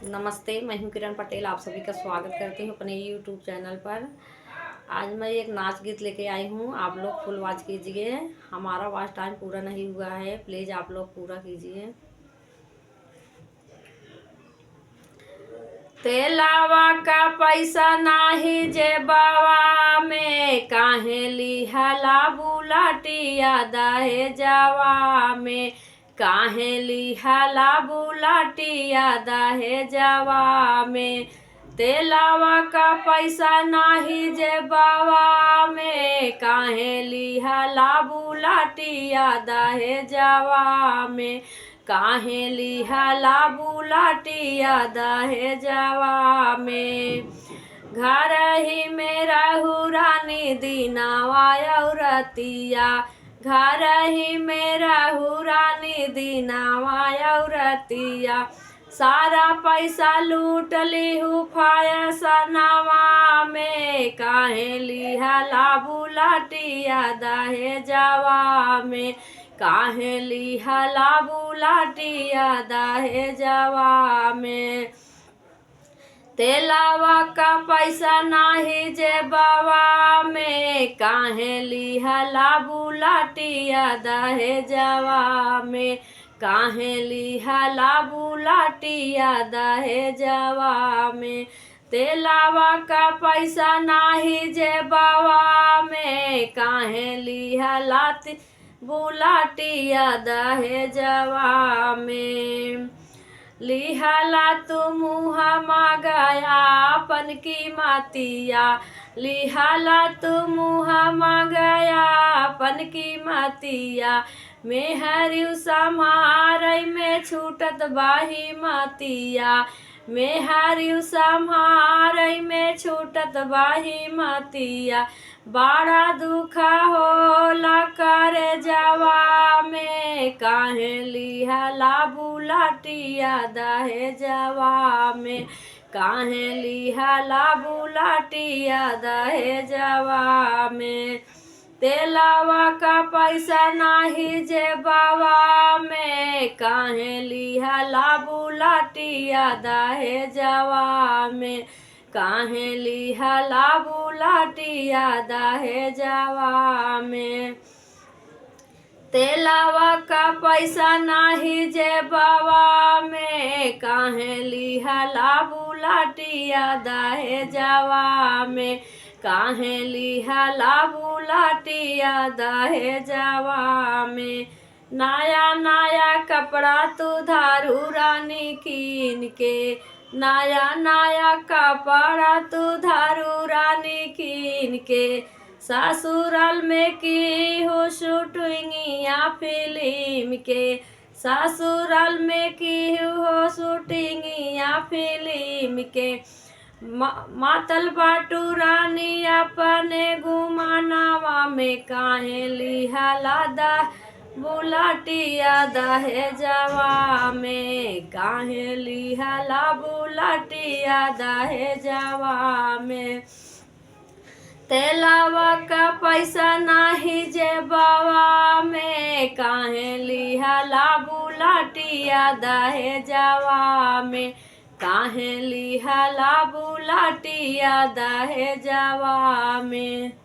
नमस्ते, मैं हूं किरण पटेल। आप सभी का स्वागत करती हूं अपने यूट्यूब चैनल पर। आज मैं एक नाच गीत लेके आई हूं, आप लोग फुल वॉच कीजिए। हमारा वॉच टाइम पूरा नहीं हुआ है, प्लीज़ आप लोग पूरा कीजिए। तेलावा का पैसा नाही जेबावा में, काहे लिहला बुलाटिया दहे जावा में, काहे लिहला बुलाटिया दहे जावा में। तेलावा का पैसा नाही जेबावा में, काहे लिहला बुलाटिया दहे जावा में, काहे लिहला बुलाटिया दहे जावा में। घर ही में रहू रानी दीनावा औरतिया, घर ही में रहू रानी दीनावा औरतिया। सारा पैसा लूट लीहू फायसनवा में, काहे लिहला बुलाटिया दहे जावा में, काहे लिहला बुलाटिया दहे जावा में। तेलावा का पैसा नाही जेबावा में, काहे लिहला बुलाटिया दहे जावा में, काहे लिहला बुलाटिया दहे जावा में। तेलावा का पैसा नाही जेबावा में, काहे लिहला बुलाटिया दहे जावा में। लिहला तू मुँह मांगया अपन की मातिया, लिहला तू मुँह मांगया अपन की मातिया। मेहरियु सम्हारई में छूटत बाही मातिया, मेहरियु सम्हारई में छूटत बाही मातिया। बड़ा दुख होला करे जावा में, काहे लिहला बुलाटिया दहे जावा में, काहे लिहला बुलाटिया दहे जावा में। तेलावा का पैसा नाही जेबावा में, काहे लिहला बुलाटिया दहे जावा में, काहे लिहला बुलाटिया दहे जावा में। तेलावा का पैसा नाही जेबावा में, काहे लिहला बुलाटिया दहे जावा में, काहे लिहला बुलाटिया दहे जावा में। नया नया कपड़ा तू धारू रानी कीन के, नया नया कपड़ा तू धारू रानी कीन के। ससुराल में की हो शूटिंगिया फिल्म के, ससुराल में की हो शूटिंगिया फिल्म के। मातल बाटू रानी अपने गुमानावा में, काहे लिहला बुलाटिया दहे जावा में, काहे लिहला बुलाटिया दहे जावा में। तेलावा का पैसा नाही जेबावा में, काहे लिहला बुलाटिया दहे जावा में, काहे लिहला बुलाटिया दहे जावा में।